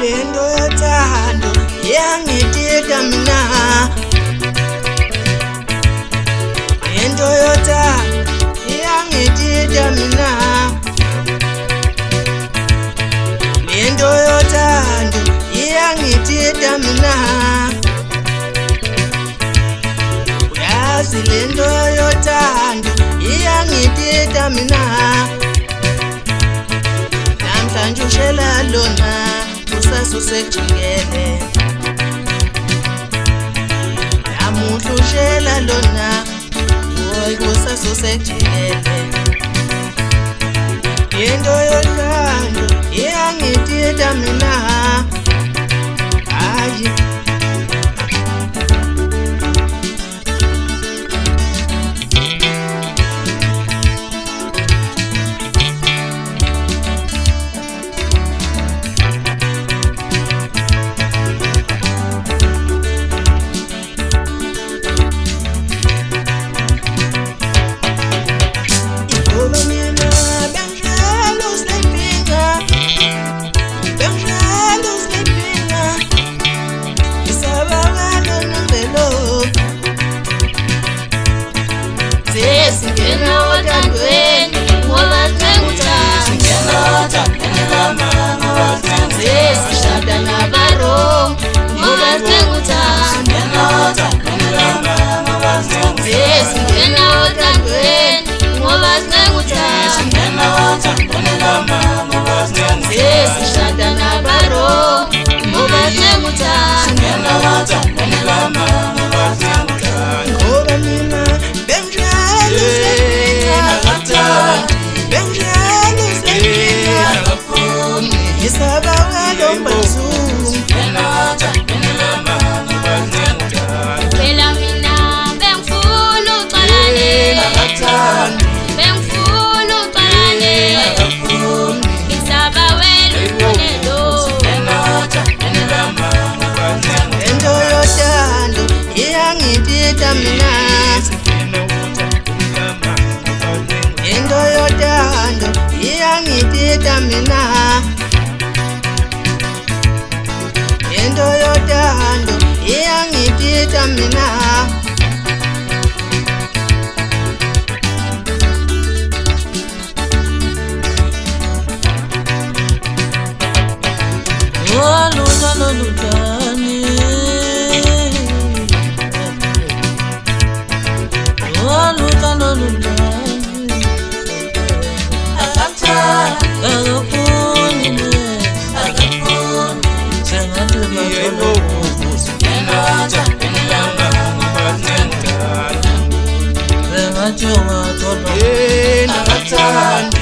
lento yothando iyangidida mina, lento yothando iyangidida mina, lento yothando iyangidida mina, uyazi lento yothando iyangidida mina. Namhlanje ushela lona usasusejikele, namuhla ushela lona woy usasusejikele. Lento yothando iyangidida mina, hayi singena othandweni ngoba sishada nabaro ngoba singena othandweni ngoba sishada nabaro ngoba ngoba mina Isaba walo mbazungu phela mina bengifuna uxolane, bengifuna uxolane, isaba welo ifunelo. lento yothando iyangidida mina, lento yothando iyangidida mina, lento yothando iyangidida mina. Lutano lutani, lutano lutani,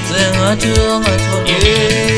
Zengathi ungathola